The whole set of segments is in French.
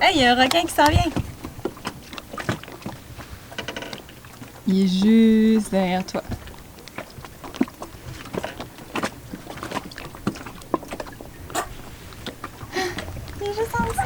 Hey, il y a un requin qui s'en vient! Il est juste derrière toi. Il est juste en dessous.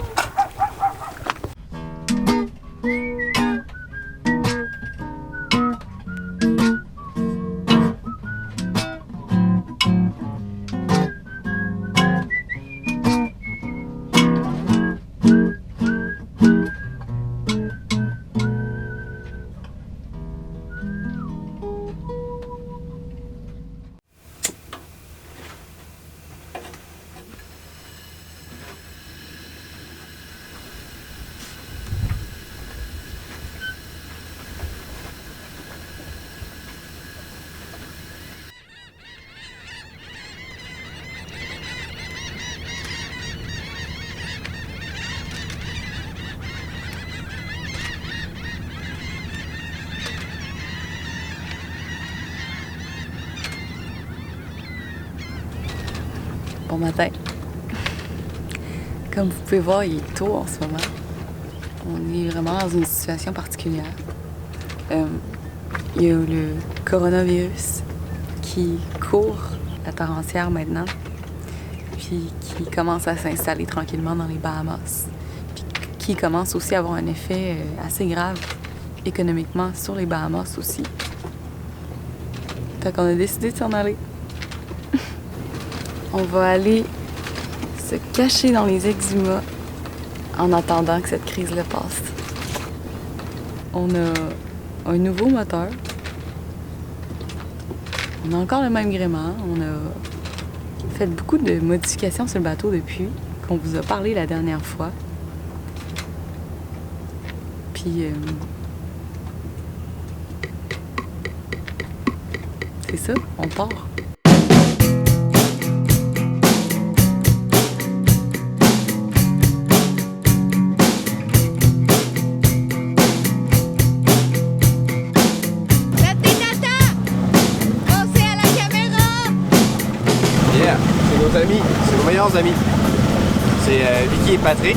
Bon matin. Comme vous pouvez voir, il est tôt en ce moment. On est vraiment dans une situation particulière. Il y a le coronavirus qui court à part entière maintenant, puis qui commence à s'installer tranquillement dans les Bahamas, puis qui commence aussi à avoir un effet assez grave économiquement sur les Bahamas aussi. Fait qu'on a décidé de s'en aller. On va aller se cacher dans les exhumas en attendant que cette crise-là passe. On a un nouveau moteur. On a encore le même gréement. On a fait beaucoup de modifications sur le bateau depuis qu'on vous a parlé la dernière fois. Puis c'est ça, on part. Amis, c'est nos meilleurs amis. C'est Vicky et Patrick.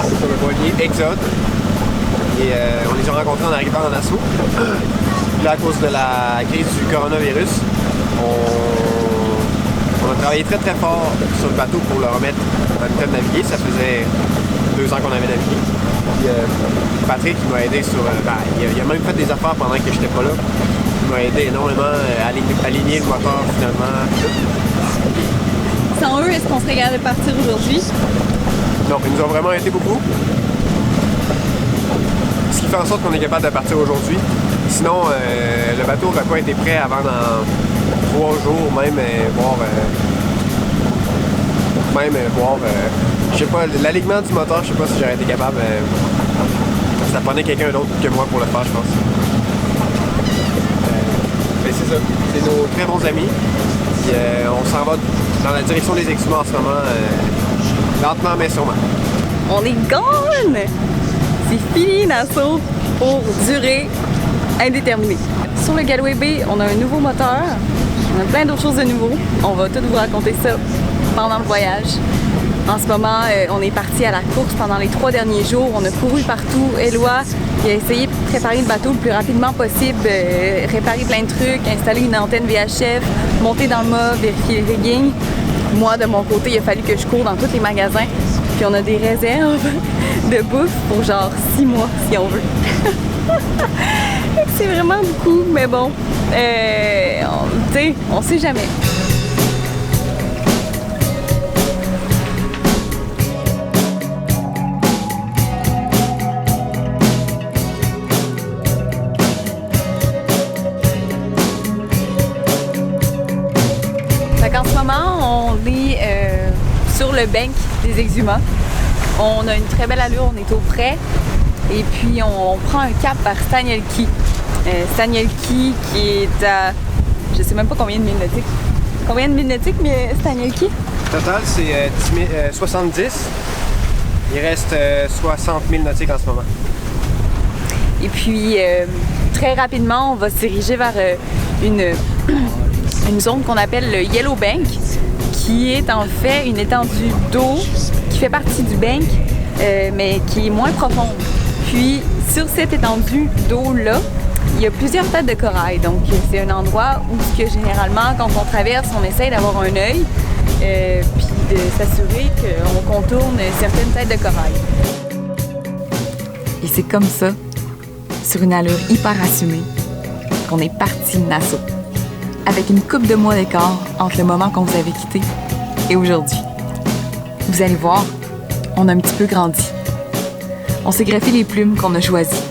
C'est sur le voilier Exode. Et on les a rencontrés en arrivant en Nassau. Là, à cause de la crise du coronavirus, on a travaillé très très fort sur le bateau pour le remettre en état de naviguer. Ça faisait 2 ans qu'on avait navigué. Puis, Patrick il m'a aidé sur... il a même fait des affaires pendant que j'étais pas là. Il m'a aidé énormément à aligner le moteur finalement. Sans eux, est-ce qu'on serait capable de partir aujourd'hui? Non, ils nous ont vraiment aidé beaucoup. Ce qui fait en sorte qu'on est capable de partir aujourd'hui. Sinon, le bateau n'aurait pas été prêt avant dans 3 jours, même voir, je sais pas, l'alignement du moteur, je sais pas si j'aurais été capable. Ça prenait quelqu'un d'autre que moi pour le faire, je pense. Mais c'est ça, c'est nos très bons amis. Puis, on s'en va dans la direction des exhumats en ce moment, lentement mais sûrement. On est gone! C'est fini Nassau pour durée indéterminée. Sur le Galway Bay, on a un nouveau moteur. On a plein d'autres choses de nouveau. On va tout vous raconter ça pendant le voyage. En ce moment, on est parti à la course pendant les 3 derniers jours. On a couru partout. Éloi, il a essayé de préparer le bateau le plus rapidement possible, réparer plein de trucs, installer une antenne VHF, monter dans le mât, vérifier le rigging. Moi, de mon côté, il a fallu que je cours dans tous les magasins. Puis on a des réserves de bouffe pour genre 6 mois, si on veut. C'est vraiment beaucoup, mais bon, tu sais, on sait jamais. En ce moment, on est sur le bank des exhumats. On a une très belle allure, on est au frais. Et puis, on prend un cap vers Stanielki. Stanielki qui est à... Je sais même pas combien de milles nautiques. Combien de milles nautiques, mais Stanielki? Total, c'est 70. Il reste 60 000 nautiques en ce moment. Et puis, très rapidement, on va se diriger vers une zone qu'on appelle le Yellow Bank, qui est en fait une étendue d'eau qui fait partie du bank, mais qui est moins profonde. Puis, sur cette étendue d'eau-là, il y a plusieurs têtes de corail. Donc, c'est un endroit où, généralement, quand on traverse, on essaye d'avoir un œil, puis de s'assurer qu'on contourne certaines têtes de corail. Et c'est comme ça, sur une allure hyper assumée, qu'on est parti de Nassau, avec une couple de mois d'écart entre le moment qu'on vous avait quitté et aujourd'hui. Vous allez voir, on a un petit peu grandi. On s'est greffé les plumes qu'on a choisies.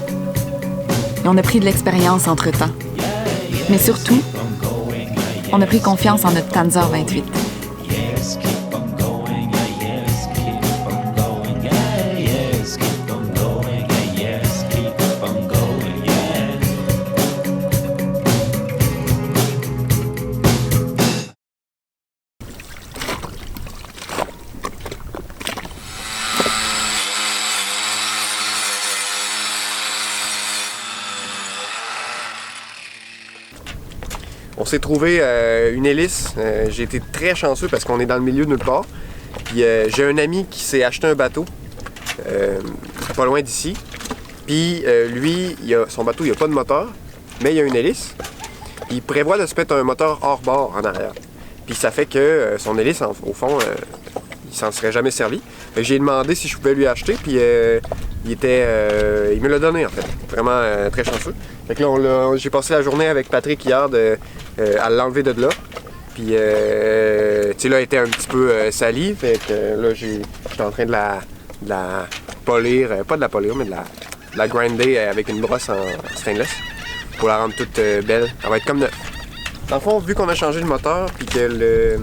Et on a pris de l'expérience entre-temps. Mais surtout, on a pris confiance en notre Tanzer 28. On s'est trouvé une hélice. J'ai été très chanceux parce qu'on est dans le milieu de nulle part. Puis j'ai un ami qui s'est acheté un bateau pas loin d'ici. Puis lui, son bateau, il n'a pas de moteur, mais il y a une hélice. Il prévoit de se mettre un moteur hors bord en arrière. Puis ça fait que son hélice, au fond, il s'en serait jamais servi. Fait que j'ai demandé si je pouvais lui acheter, puis il me l'a donné en fait. Vraiment très chanceux. Fait que là, j'ai passé la journée avec Patrick hier à l'enlever de là. Puis, tu sais, là, elle était un petit peu salie. Fait que là, j'étais en train de la polir, pas de la polir, mais de la grinder avec une brosse en stainless pour la rendre toute belle. Elle va être comme neuve. Dans le fond, vu qu'on a changé le moteur, puis que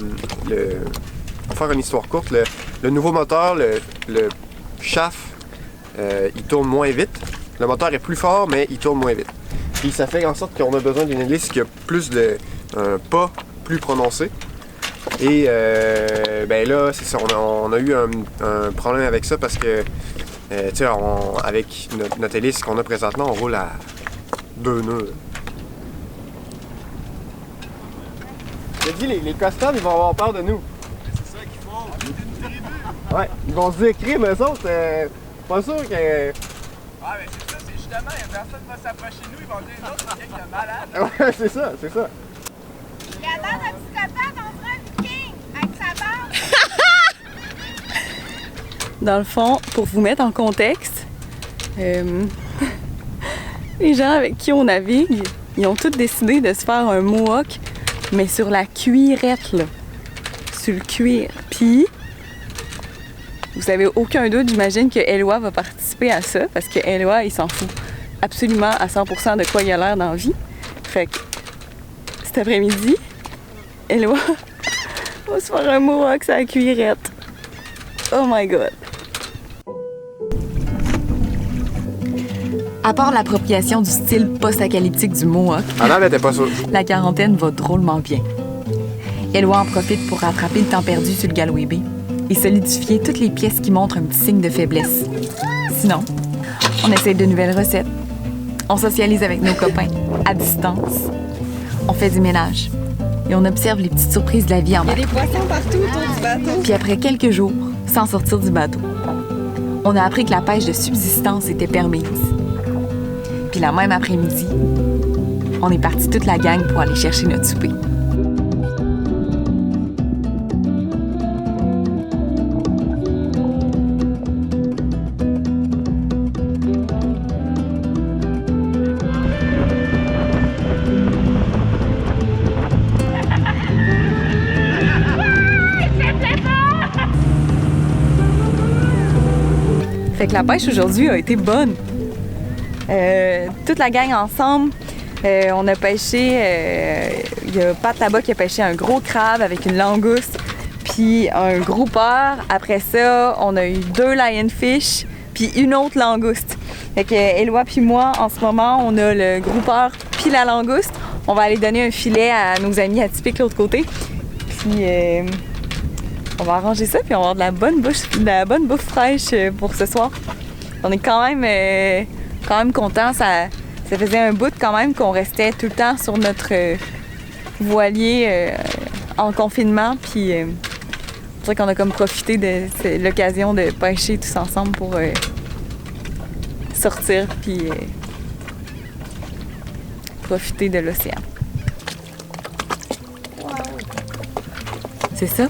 pour faire une histoire courte, le nouveau moteur, le shaft, il tourne moins vite. Le moteur est plus fort, mais il tourne moins vite. Puis ça fait en sorte qu'on a besoin d'une hélice qui a plus un pas plus prononcé. Et ben là, c'est ça, on a eu un problème avec ça parce que, tu sais, avec notre hélice qu'on a présentement, on roule à 2 nœuds. J'ai dit, les customs, ils vont avoir peur de nous. C'est ça qu'il faut. Ouais, ils vont se dire, crime, eux autres, pas sûr que... Ah, mais c'est ça, c'est justement, il y a personne qui va s'approcher de nous, ils vont dire, non, c'est quelqu'un de malade. Ouais, c'est ça, c'est ça. Il a l'air d'un psychopathe, on dirait un viking avec sa barbe. Dans le fond, pour vous mettre en contexte, les gens avec qui on navigue, ils ont tous décidé de se faire un mohawk, mais sur la cuirette, là. Sur le cuir. Puis, vous avez aucun doute, j'imagine que Eloi va participer à ça, parce que Eloi, il s'en fout absolument à 100% de quoi il a l'air dans la vie. Fait que, cet après-midi, Eloi va se faire un mohawk sur la cuirette. Oh my God! À part l'appropriation du style post-apocalyptique du mohawk, Ah non, elle était pas sûre. la quarantaine va drôlement bien. Eloi en profite pour rattraper le temps perdu sur le Galway Bay et solidifier toutes les pièces qui montrent un petit signe de faiblesse. Sinon, on essaie de nouvelles recettes. On socialise avec nos copains, à distance. On fait du ménage. Et on observe les petites surprises de la vie en bateau. Il y a des poissons partout autour du bateau. Puis après quelques jours, sans sortir du bateau, on a appris que la pêche de subsistance était permise. Puis la même après-midi, on est parti toute la gang pour aller chercher notre souper. Fait que la pêche aujourd'hui a été bonne. Toute la gang ensemble, on a pêché, il y a Pat là-bas qui a pêché un gros crabe avec une langouste, puis un grouper. Après ça, on a eu 2 lionfish, puis une autre langouste. Fait que Eloi puis moi, en ce moment, on a le grouper puis la langouste. On va aller donner un filet à nos amis atypiques de l'autre côté. Puis on va arranger ça, puis on va avoir de la bonne bouffe fraîche pour ce soir. On est quand même contents. Ça faisait un bout quand même qu'on restait tout le temps sur notre voilier en confinement. Puis C'est vrai qu'on a comme profité de l'occasion de pêcher tous ensemble pour sortir puis profiter de l'océan. C'est ça.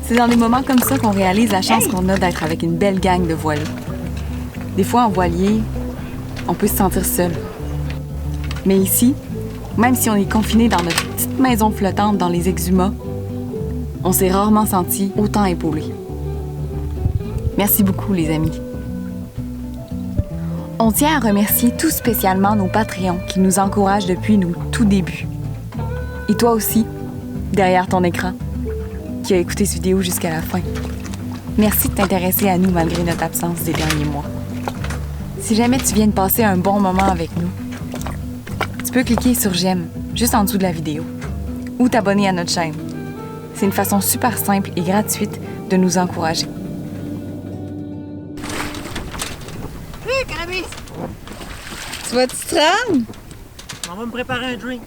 C'est dans des moments comme ça qu'on réalise la chance qu'on a d'être avec une belle gang de voiliers. Des fois, en voilier, on peut se sentir seul. Mais ici, même si on est confiné dans notre petite maison flottante dans les exhumas, on s'est rarement senti autant épaulé. Merci beaucoup, les amis. On tient à remercier tout spécialement nos Patreons qui nous encouragent depuis nos tout débuts. Et toi aussi, derrière ton écran, qui a écouté cette vidéo jusqu'à la fin. Merci de t'intéresser à nous malgré notre absence des derniers mois. Si jamais tu viens de passer un bon moment avec nous, tu peux cliquer sur « J'aime » juste en dessous de la vidéo ou t'abonner à notre chaîne. C'est une façon super simple et gratuite de nous encourager. Tu vas-tu te rendre? On va me préparer un drink.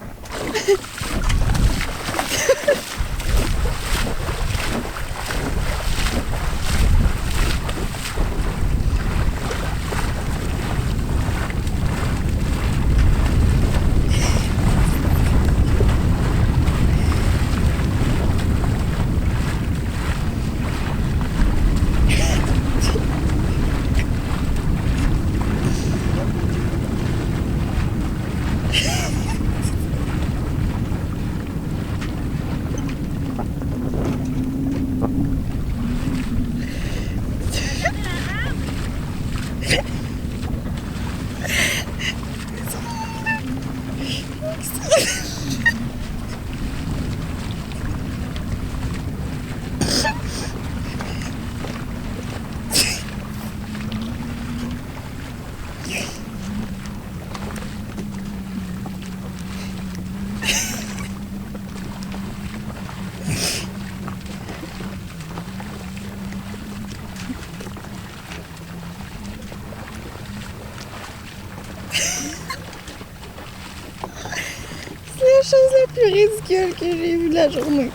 C'est la chose la plus ridicule que j'ai vue de la journée.